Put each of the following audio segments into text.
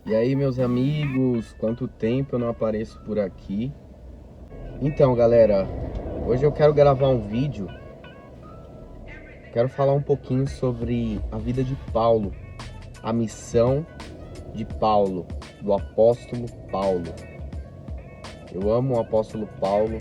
E aí, meus amigos, quanto tempo eu não apareço por aqui? Então, galera, hoje eu quero gravar um vídeo. Quero falar um pouquinho sobre a vida de Paulo, a missão de Paulo, do apóstolo Paulo. Eu amo o apóstolo Paulo.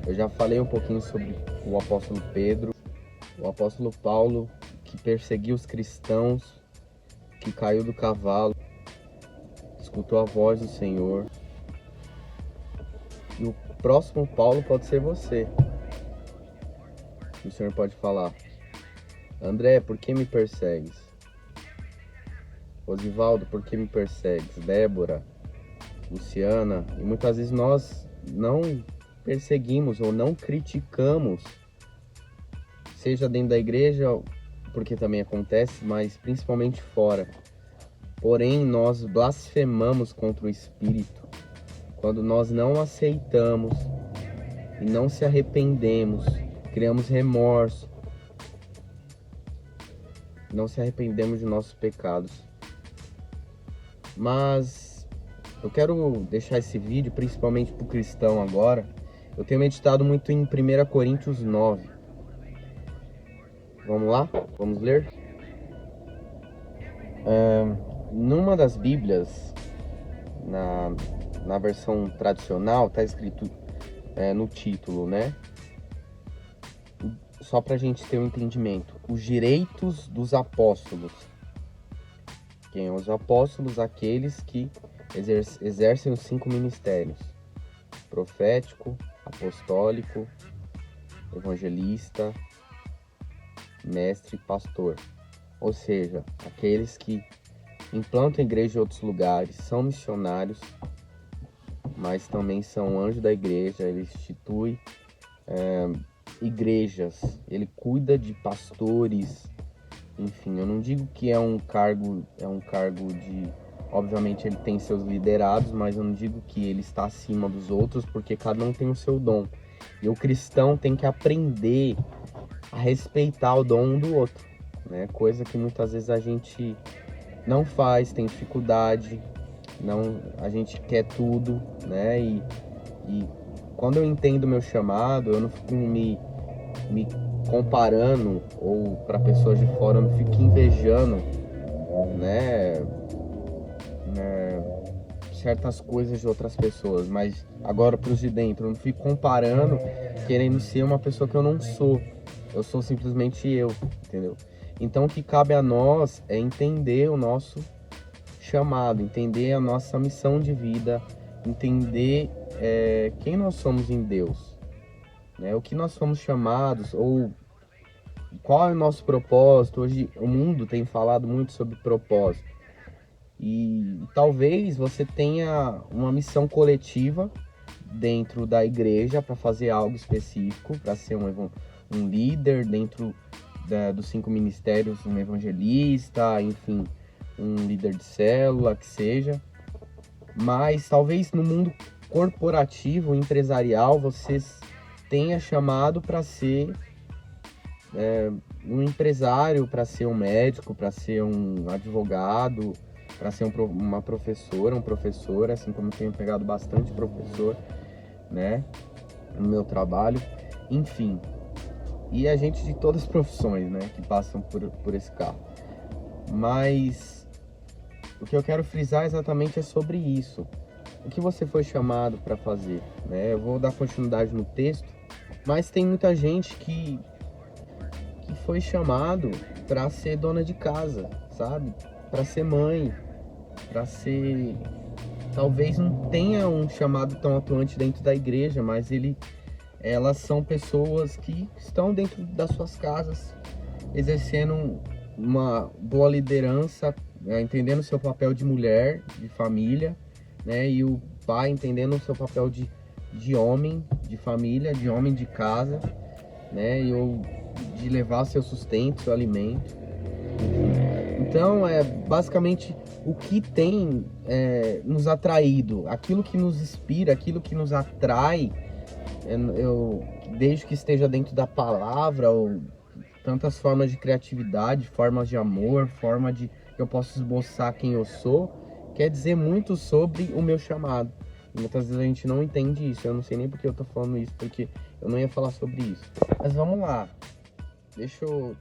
Eu já falei um pouquinho sobre o apóstolo Pedro, o apóstolo Paulo que perseguiu os cristãos, que caiu do cavalo, escutou a voz do Senhor. E o próximo Paulo pode ser você. O Senhor pode falar: André, por que me persegues? Osivaldo, por que me persegues? Débora, Luciana. E muitas vezes nós não perseguimos ou não criticamos, seja dentro da igreja, porque também acontece, mas principalmente fora. Porém, nós blasfemamos contra o Espírito quando nós não aceitamos e não se arrependemos, criamos remorso, não se arrependemos de nossos pecados. Mas eu quero deixar esse vídeo principalmente para o cristão agora. Eu tenho meditado muito em 1 Coríntios 9. Vamos lá? Vamos ler? Numa das Bíblias, na versão tradicional, está escrito no título, né? Só para a gente ter um entendimento. Os direitos dos apóstolos. Quem são os apóstolos? Aqueles que exercem os 5 ministérios: profético, apostólico, evangelista, mestre e pastor. Ou seja, aqueles que implantam igreja em outros lugares, são missionários, mas também são anjo da igreja. Ele institui igrejas, ele cuida de pastores. Enfim, eu não digo que é um cargo de... Obviamente ele tem seus liderados, mas eu não digo que ele está acima dos outros, porque cada um tem o seu dom. E o cristão tem que aprender a respeitar o dom um do outro, né? Coisa que muitas vezes a gente não faz, tem dificuldade, não, a gente quer tudo, né? E quando eu entendo o meu chamado, eu não fico me comparando, ou para pessoas de fora, eu não fico invejando, né, certas coisas de outras pessoas, mas agora para os de dentro, eu não fico comparando, querendo ser uma pessoa que eu não sou. Eu sou simplesmente eu, entendeu? Então o que cabe a nós é entender o nosso chamado, entender a nossa missão de vida, entender quem nós somos em Deus, né? O que nós somos chamados, ou qual é o nosso propósito. Hoje o mundo tem falado muito sobre propósito. E talvez você tenha uma missão coletiva dentro da igreja para fazer algo específico, para ser um líder dentro dos 5 ministérios, um evangelista, enfim, um líder de célula, que seja. Mas talvez no mundo corporativo, empresarial, você tenha chamado para ser um empresário, para ser um médico, para ser um advogado, para ser uma professora, um professor, assim como eu tenho pegado bastante professor, né, no meu trabalho, enfim. E a gente de todas as profissões, né, que passam por esse carro. Mas o que eu quero frisar exatamente é sobre isso. O que você foi chamado para fazer, né? Eu vou dar continuidade no texto, mas tem muita gente que foi chamado para ser dona de casa, sabe? Para ser mãe, para ser... Talvez não tenha um chamado tão atuante dentro da igreja, mas elas são pessoas que estão dentro das suas casas, exercendo uma boa liderança, né? Entendendo o seu papel de mulher, de família, né? E o pai entendendo o seu papel de homem, de família, de homem de casa, né? De levar seu sustento, seu alimento. Então, basicamente o que tem nos atraído, aquilo que nos inspira, aquilo que nos atrai, desde que esteja dentro da palavra, ou tantas formas de criatividade, formas de amor, forma de que eu possa esboçar quem eu sou, quer dizer muito sobre o meu chamado. Muitas vezes a gente não entende isso. Eu não sei nem porque eu tô falando isso, porque eu não ia falar sobre isso. Mas vamos lá. Deixa eu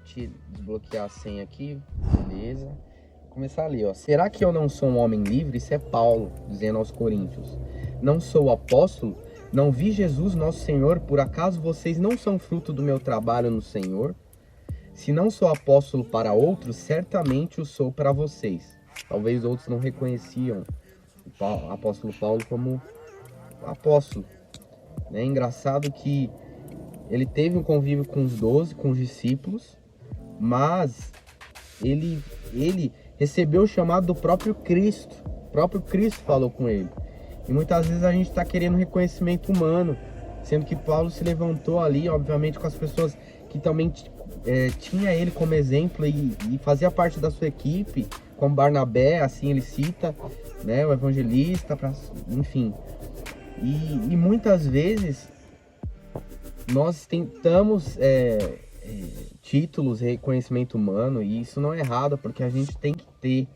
te desbloquear a senha aqui. Beleza. Vou começar ali, ó. Será que eu não sou um homem livre? Isso é Paulo, dizendo aos Coríntios. Não sou apóstolo? Não vi Jesus, nosso Senhor? Por acaso vocês não são fruto do meu trabalho no Senhor? Se não sou apóstolo para outros, certamente o sou para vocês. Talvez outros não reconheciam o apóstolo Paulo como apóstolo. É engraçado que ele teve um convívio com os 12, com os discípulos, mas ele recebeu o chamado do próprio Cristo. O próprio Cristo falou com ele. E muitas vezes a gente está querendo reconhecimento humano, sendo que Paulo se levantou ali, obviamente, com as pessoas que também tinha ele como exemplo e fazia parte da sua equipe, como Barnabé, assim ele cita, né, o evangelista, enfim. E muitas vezes nós tentamos títulos, reconhecimento humano, e isso não é errado, porque a gente tem que ter,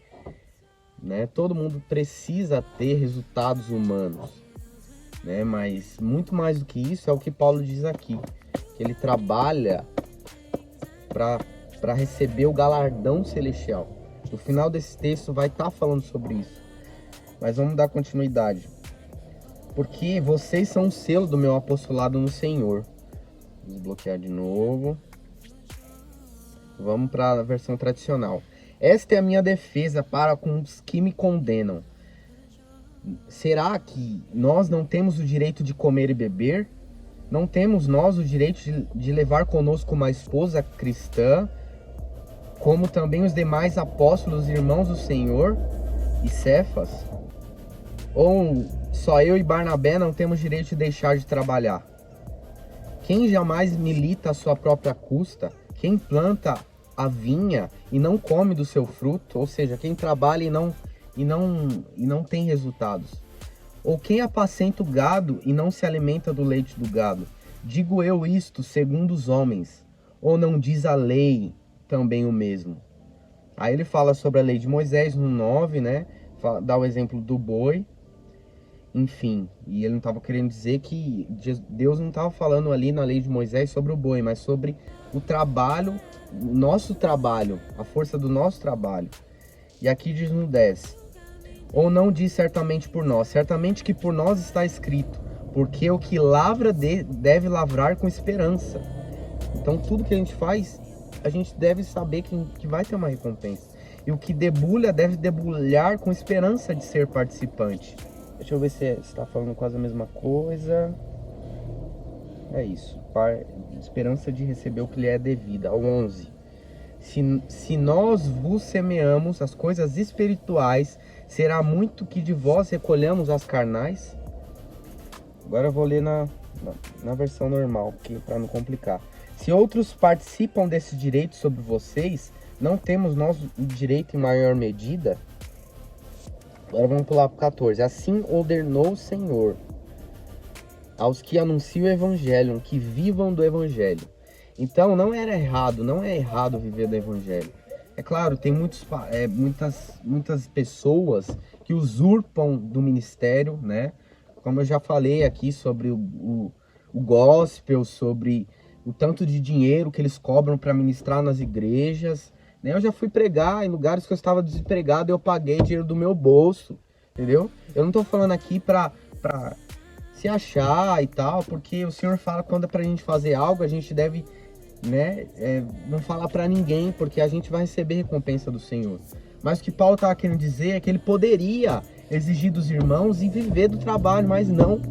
né? Todo mundo precisa ter resultados humanos, né? Mas muito mais do que isso é o que Paulo diz aqui, que ele trabalha para receber o galardão celestial. No final desse texto vai estar falando sobre isso, mas vamos dar continuidade. Porque vocês são o selo do meu apostolado no Senhor. Desbloquear de novo. Vamos para a versão tradicional. Esta é a minha defesa para com os que me condenam. Será que nós não temos o direito de comer e beber? Não temos nós o direito de levar conosco uma esposa cristã, como também os demais apóstolos e irmãos do Senhor e Cefas? Ou só eu e Barnabé não temos direito de deixar de trabalhar? Quem jamais milita à sua própria custa? Quem planta a vinha e não come do seu fruto? Ou seja, quem trabalha e não tem resultados? Ou quem apacenta o gado e não se alimenta do leite do gado? Digo eu isto segundo os homens, ou não diz a lei também o mesmo? Aí ele fala sobre a lei de Moisés no 9, né? Dá o exemplo do boi. Enfim, e ele não estava querendo dizer que Deus não estava falando ali na lei de Moisés sobre o boi, mas sobre o trabalho, o nosso trabalho, a força do nosso trabalho. E aqui diz no 10, ou não diz certamente por nós, certamente que por nós está escrito, porque o que lavra deve lavrar com esperança. Então tudo que a gente faz, a gente deve saber que vai ter uma recompensa. E o que debulha deve debulhar com esperança de ser participante. Deixa eu ver se está falando quase a mesma coisa. É isso. Esperança de receber o que lhe é devido. Ao 11. Se nós vos semeamos as coisas espirituais, será muito que de vós recolhamos as carnais? Agora eu vou ler na versão normal, para não complicar. Se outros participam desse direito sobre vocês, não temos nós o direito em maior medida? Agora vamos pular para o 14. Assim ordenou o Senhor aos que anunciam o Evangelho, que vivam do Evangelho. Então não é errado viver do Evangelho. É claro, tem muitas pessoas que usurpam do ministério, né? Como eu já falei aqui sobre o gospel, sobre o tanto de dinheiro que eles cobram para ministrar nas igrejas. Eu já fui pregar em lugares que eu estava desempregado e eu paguei dinheiro do meu bolso, entendeu? Eu não estou falando aqui pra se achar e tal, porque o Senhor fala que quando é pra gente fazer algo, a gente deve, né, não falar pra ninguém, porque a gente vai receber recompensa do Senhor. Mas o que Paulo estava querendo dizer é que ele poderia exigir dos irmãos e viver do trabalho, mas não.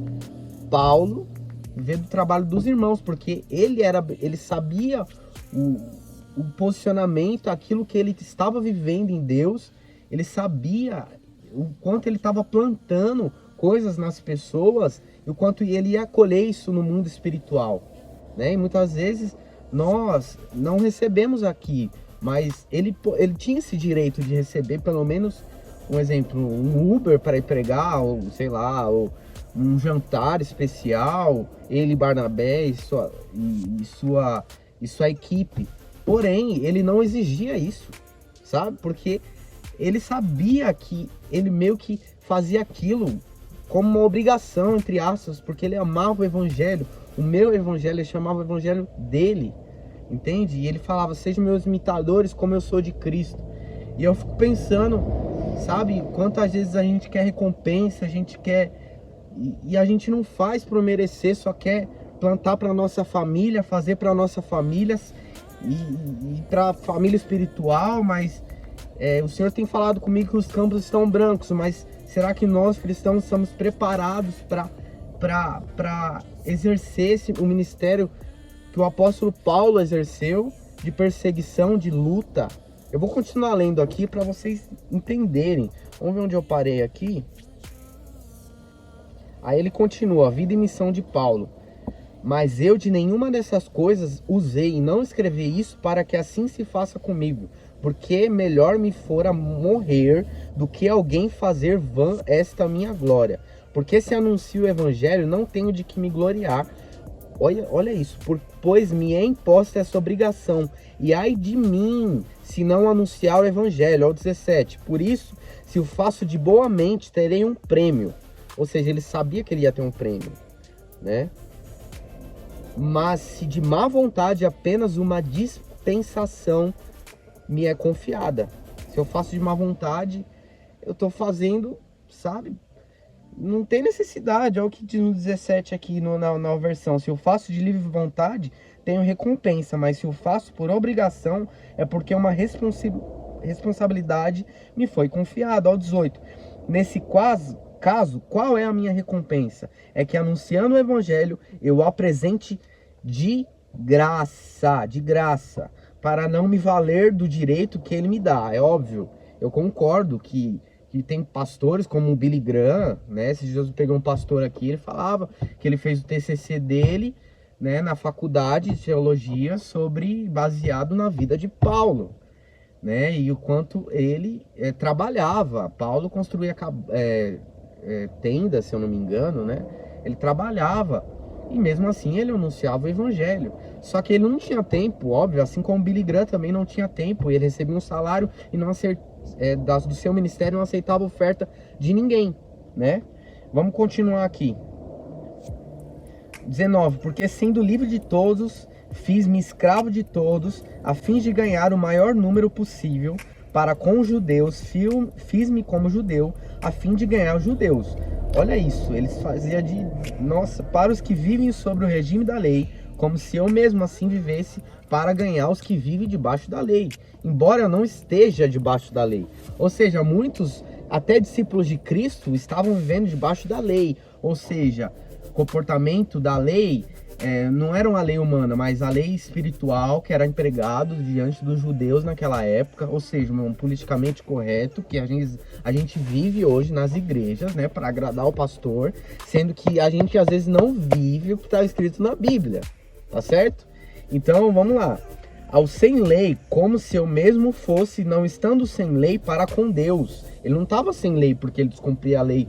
Paulo viver do trabalho dos irmãos, porque ele sabia o posicionamento, aquilo que ele estava vivendo em Deus, ele sabia o quanto ele estava plantando coisas nas pessoas e o quanto ele ia colher isso no mundo espiritual, né? E muitas vezes nós não recebemos aqui, mas ele tinha esse direito de receber pelo menos, um exemplo, um Uber para ir pregar, ou sei lá, ou um jantar especial, ele, Barnabé e sua equipe. Porém, ele não exigia isso, sabe? Porque ele sabia que ele meio que fazia aquilo como uma obrigação, entre aspas, porque ele amava o evangelho. O meu evangelho, ele chamava o evangelho dele, entende? E ele falava, sejam meus imitadores como eu sou de Cristo. E eu fico pensando, sabe, quantas vezes a gente quer recompensa, a gente quer... E a gente não faz por merecer, só quer plantar para nossa família, fazer para nossa família e para a família espiritual, mas o Senhor tem falado comigo que os campos estão brancos, mas será que nós cristãos estamos preparados para exercer o ministério que o apóstolo Paulo exerceu, de perseguição, de luta? Eu vou continuar lendo aqui para vocês entenderem. Vamos ver onde eu parei aqui. Aí ele continua, vida e missão de Paulo. Mas eu de nenhuma dessas coisas usei e não escrevi isso para que assim se faça comigo, porque melhor me fora morrer do que alguém fazer vã esta minha glória. Porque se anuncio o evangelho, não tenho de que me gloriar. Olha isso, pois me é imposta essa obrigação, e ai de mim, se não anunciar o evangelho. Ao 17, por isso, se o faço de boa mente, terei um prêmio. Ou seja, ele sabia que ele ia ter um prêmio, né? Mas se de má vontade, apenas uma dispensação me é confiada. Se eu faço de má vontade, eu tô fazendo, sabe? Não tem necessidade. Olha o que diz no 17 aqui na versão. Se eu faço de livre vontade, tenho recompensa. Mas se eu faço por obrigação, é porque uma responsabilidade me foi confiada. Ao 18. Nesse caso, qual é a minha recompensa? É que anunciando o evangelho, eu apresente de graça, para não me valer do direito que ele me dá. É óbvio, eu concordo que tem pastores como o Billy Graham, né? Esses dias eu peguei um pastor aqui, ele falava que ele fez o TCC dele, né, na faculdade de teologia, baseado na vida de Paulo, né? E o quanto ele trabalhava. Paulo construía tenda, se eu não me engano, né? Ele trabalhava e mesmo assim ele anunciava o evangelho. Só que ele não tinha tempo, óbvio, assim como Billy Graham também não tinha tempo. Ele recebia um salário e do seu ministério não aceitava oferta de ninguém, né? Vamos continuar aqui. 19, porque sendo livre de todos, fiz-me escravo de todos, a fim de ganhar o maior número possível. Para com os judeus, fiz-me como judeu, a fim de ganhar os judeus. Olha isso, eles faziam para os que vivem sobre o regime da lei, como se eu mesmo assim vivesse para ganhar os que vivem debaixo da lei, embora eu não esteja debaixo da lei. Ou seja, muitos, até discípulos de Cristo, estavam vivendo debaixo da lei. Ou seja, comportamento da lei não era uma lei humana, mas a lei espiritual que era empregado diante dos judeus naquela época. Ou seja, um politicamente correto que a gente vive hoje nas igrejas, né, para agradar o pastor, sendo que a gente às vezes não vive o que está escrito na Bíblia, tá certo? Então vamos lá. Ao sem lei, como se eu mesmo fosse, não estando sem lei, para com Deus. Ele não estava sem lei porque ele descumpria a lei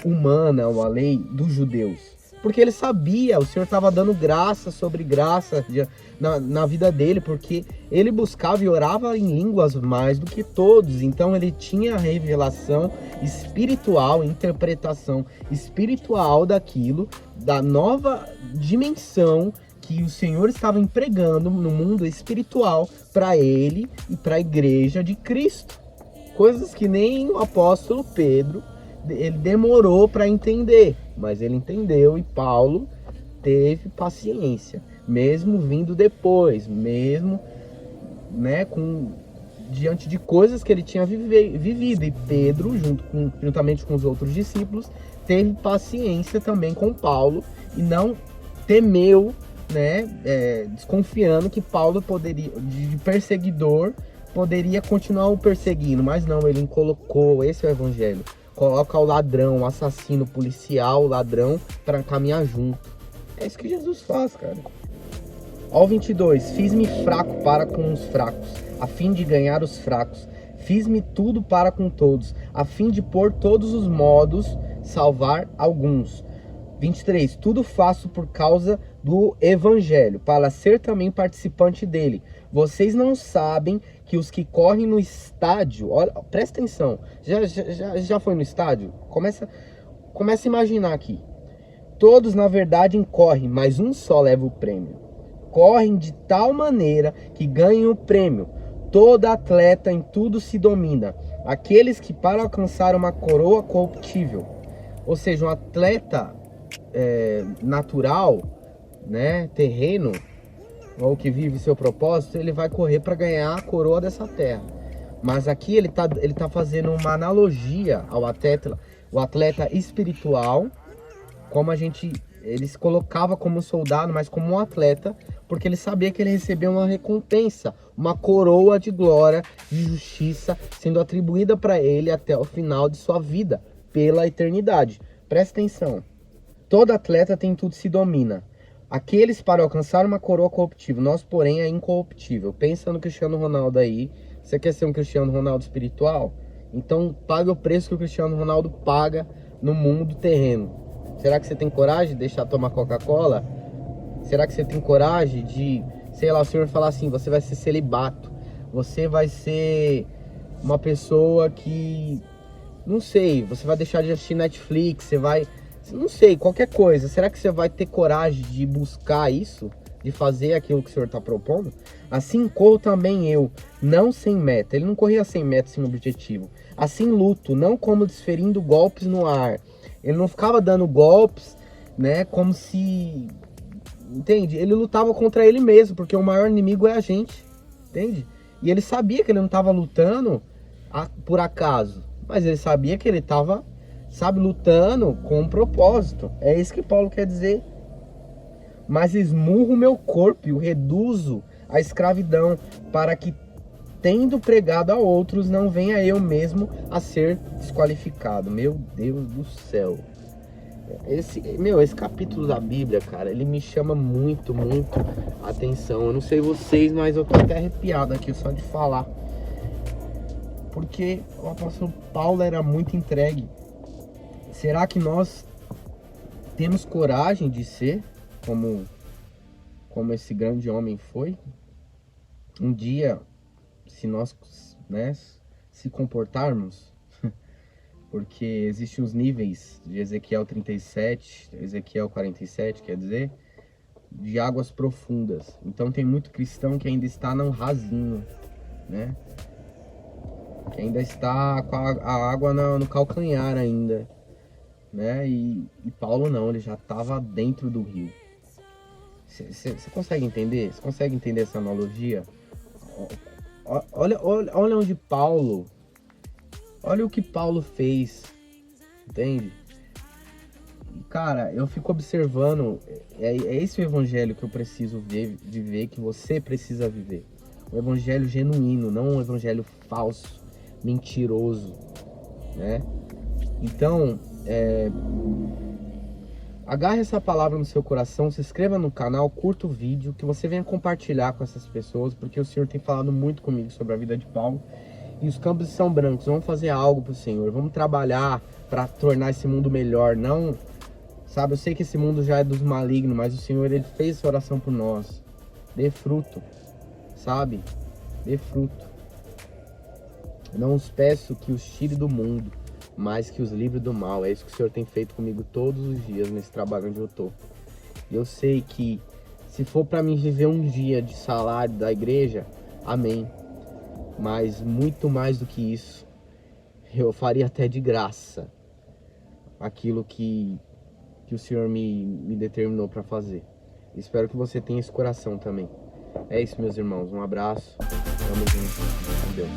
humana ou a lei dos judeus, porque ele sabia, o Senhor estava dando graça sobre graça na vida dele, porque ele buscava e orava em línguas mais do que todos. Então ele tinha a revelação espiritual, interpretação espiritual daquilo, da nova dimensão que o Senhor estava empregando no mundo espiritual para ele e para a igreja de Cristo. Coisas que nem o apóstolo Pedro, ele demorou para entender, mas ele entendeu, e Paulo teve paciência, mesmo vindo depois, mesmo, né, diante de coisas que ele tinha vivido. E Pedro, juntamente com os outros discípulos, teve paciência também com Paulo e não temeu, né, desconfiando que Paulo poderia, de perseguidor, poderia continuar o perseguindo, mas não, ele colocou, esse é o evangelho, coloca o ladrão, o assassino, o policial, o ladrão, para caminhar junto. É isso que Jesus faz, cara. Ó 22, fiz-me fraco para com os fracos, a fim de ganhar os fracos. Fiz-me tudo para com todos, a fim de por todos os modos salvar alguns. 23, tudo faço por causa do evangelho, para ser também participante dele. Vocês não sabem que os que correm no estádio, olha, presta atenção, já foi no estádio? Começa a imaginar aqui. Todos na verdade correm, mas um só leva o prêmio. Correm de tal maneira que ganham o prêmio. Todo atleta em tudo se domina. Aqueles que para alcançar uma coroa corruptível, ou seja, um atleta natural, né, terreno, ou que vive seu propósito, ele vai correr para ganhar a coroa dessa terra. Mas aqui ele tá fazendo uma analogia ao atleta, o atleta espiritual, como eles colocava como soldado, mas como um atleta, porque ele sabia que ele recebia uma recompensa, uma coroa de glória, de justiça, sendo atribuída para ele até o final de sua vida, pela eternidade. Presta atenção. Todo atleta tem tudo se domina. Aqueles para alcançar uma coroa corruptível, nós, porém, é incorruptível. Pensa no Cristiano Ronaldo aí. Você quer ser um Cristiano Ronaldo espiritual? Então paga o preço que o Cristiano Ronaldo paga no mundo terreno. Será que você tem coragem de deixar tomar Coca-Cola? Será que você tem coragem de, sei lá, o Senhor falar assim, você vai ser celibato, você vai ser uma pessoa que, não sei, você vai deixar de assistir Netflix, você vai, não sei, qualquer coisa. Será que você vai ter coragem de buscar isso? De fazer aquilo que o Senhor está propondo? Assim corro também eu, não sem meta. Ele não corria sem meta, sem objetivo. Assim luto, não como desferindo golpes no ar. Ele não ficava dando golpes, né, como se... Entende? Ele lutava contra ele mesmo, porque o maior inimigo é a gente. Entende? E ele sabia que ele não estava lutando por acaso. Mas ele sabia que ele estava, sabe, lutando com um propósito. É isso que Paulo quer dizer. Mas esmurro o meu corpo e o reduzo à escravidão, para que, tendo pregado a outros, não venha eu mesmo a ser desqualificado. Meu Deus do céu. Esse capítulo da Bíblia, cara, ele me chama muito, muito atenção. Eu não sei vocês, mas eu tô até arrepiado aqui só de falar. Porque o apóstolo Paulo era muito entregue. Será que nós temos coragem de ser como esse grande homem foi? Um dia, se nós, né, se comportarmos, porque existem os níveis de Ezequiel 37, Ezequiel 47, quer dizer, de águas profundas. Então tem muito cristão que ainda está no rasinho, né? Que ainda está com a água no calcanhar ainda, né? E Paulo não, ele já estava dentro do rio. Você consegue entender? Você consegue entender essa analogia? Olha onde Paulo... Olha o que Paulo fez, entende? Cara, eu fico observando, é esse o evangelho que eu preciso viver, que você precisa viver. Um evangelho genuíno, não um evangelho falso, mentiroso, né? Então, agarre essa palavra no seu coração, se inscreva no canal, curta o vídeo, que você venha compartilhar com essas pessoas, porque o Senhor tem falado muito comigo sobre a vida de Paulo. E os campos são brancos, vamos fazer algo pro Senhor, vamos trabalhar para tornar esse mundo melhor. Não, sabe, eu sei que esse mundo já é dos malignos, mas o Senhor, ele fez essa oração por nós. Dê fruto, sabe? Dê fruto. Não os peço que os tire do mundo, mas que os livre do mal. É isso que o Senhor tem feito comigo todos os dias nesse trabalho onde eu tô. E eu sei que se for para mim viver um dia de salário da igreja, amém. Mas muito mais do que isso, eu faria até de graça aquilo que o Senhor me determinou para fazer. Espero que você tenha esse coração também. É isso, meus irmãos. Um abraço. Tamo junto. Com Deus.